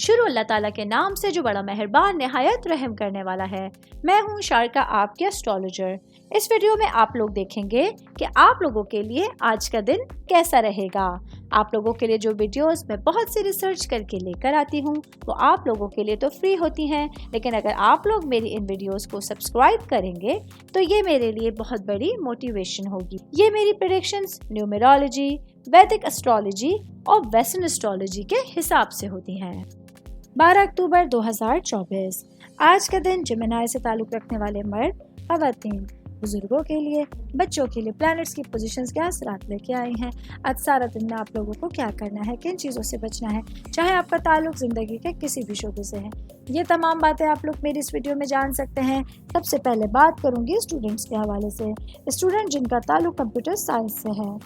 शुरू अल्लाह ताला के नाम से जो बड़ा मेहरबान नहायत रहम करने वाला है। मैं हूँ शारका, आपके एस्ट्रोलॉजर। इस वीडियो में आप लोग देखेंगे कि आप लोगों के लिए आज का दिन कैसा रहेगा। आप लोगों के लिए जो वीडियोस मैं बहुत सी रिसर्च करके लेकर आती हूँ वो आप लोगों के लिए तो फ्री होती हैं, लेकिन अगर आप लोग मेरी इन वीडियोस को सब्सक्राइब करेंगे तो ये मेरे लिए बहुत बड़ी मोटिवेशन होगी। ये मेरी प्रेडिक्शंस न्यूमेरोलॉजी, वैदिक एस्ट्रोलॉजी और वेस्टर्न एस्ट्रोलॉजी के हिसाब से होती हैं। 12 अक्टूबर 2024 आज का दिन जेमिनी से ताल्लुक़ रखने वाले मर्द, ख़वातीन, बुजुर्गों के लिए, बच्चों के लिए प्लैनेट्स की पोजीशंस क्या असरात लेके आई हैं। आज सारा दिन में आप लोगों को क्या करना है, किन चीज़ों से बचना है, चाहे आपका ताल्लुक ज़िंदगी के किसी भी शोबे से है। ये तमाम बातें आप लोग मेरी इस वीडियो में जान सकते हैं। सबसे पहले बात करूंगी स्टूडेंट्स के हवाले से। स्टूडेंट जिनका ताल्लुक कंप्यूटर साइंस से है,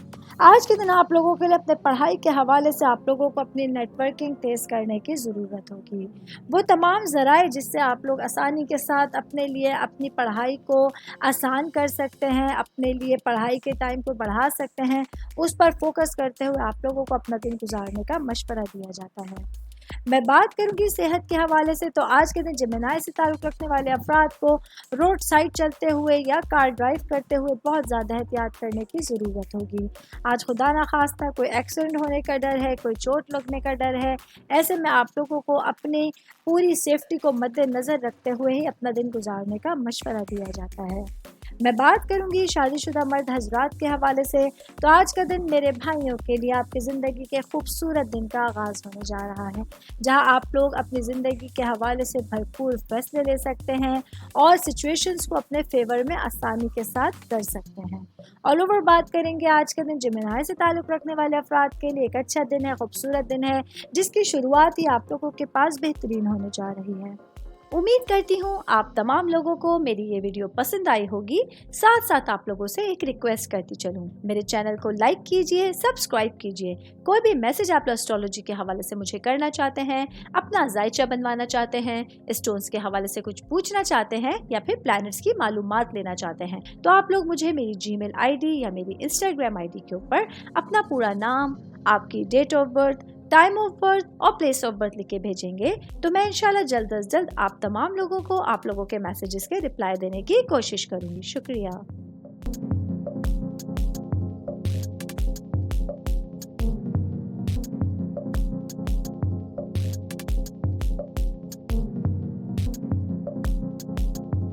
आज के दिन आप लोगों के लिए अपने पढ़ाई के हवाले से आप लोगों को अपनी नेटवर्किंग तेज़ करने की ज़रूरत होगी। वो तमाम ज़राए जिससे आप लोग आसानी के साथ अपने लिए अपनी पढ़ाई को आसान कर सकते हैं, अपने लिए पढ़ाई के टाइम को बढ़ा सकते हैं, उस पर फोकस करते हुए आप लोगों को अपना दिन गुजारने का मशवरा दिया जाता है। मैं बात करूंगी सेहत के हवाले से, तो आज के दिन जेमिनी से ताल्लुक़ रखने वाले अफराद को रोड साइड चलते हुए या कार ड्राइव करते हुए बहुत ज़्यादा एहतियात करने की ज़रूरत होगी। आज खुदा ना खास्ता कोई एक्सीडेंट होने का डर है, कोई चोट लगने का डर है। ऐसे में आप लोगों को अपनी पूरी सेफ्टी को मद्देनज़र रखते हुए ही अपना दिन गुजारने का मशवरा दिया जाता है। मैं बात करूंगी शादीशुदा मर्द हजरात के हवाले से, तो आज का दिन मेरे भाइयों के लिए आपकी ज़िंदगी के खूबसूरत दिन का आगाज़ होने जा रहा है, जहां आप लोग अपनी ज़िंदगी के हवाले से भरपूर फैसले ले सकते हैं और सिचुएशंस को अपने फेवर में आसानी के साथ कर सकते हैं। ऑल ओवर बात करेंगे आज का दिन जेमिनी से ताल्लुक़ रखने वाले अफराद के लिए एक अच्छा दिन है, खूबसूरत दिन है, जिसकी शुरुआत ही आप लोगों के पास बेहतरीन होने जा रही है। उम्मीद करती हूँ आप तमाम लोगों को मेरी ये वीडियो पसंद आई होगी। साथ साथ आप लोगों से एक रिक्वेस्ट करती चलूँ, मेरे चैनल को लाइक कीजिए, सब्सक्राइब कीजिए। कोई भी मैसेज आप एस्ट्रोलॉजी के हवाले से मुझे करना चाहते हैं, अपना जायचा बनवाना चाहते हैं, स्टोन्स के हवाले से कुछ पूछना चाहते हैं या फिर प्लैनेट्स की मालूमात लेना चाहते हैं, तो आप लोग मुझे मेरी जीमेल आईडी या मेरी इंस्टाग्राम आईडी के ऊपर अपना पूरा नाम, आपकी date of birth, time of birth और प्लेस ऑफ बर्थ लिख के भेजेंगे, तो मैं इंशाल्लाह जल्द अज जल्द आप तमाम लोगों को आप लोगों के मैसेजेस के रिप्लाई देने की कोशिश करूंगी। शुक्रिया।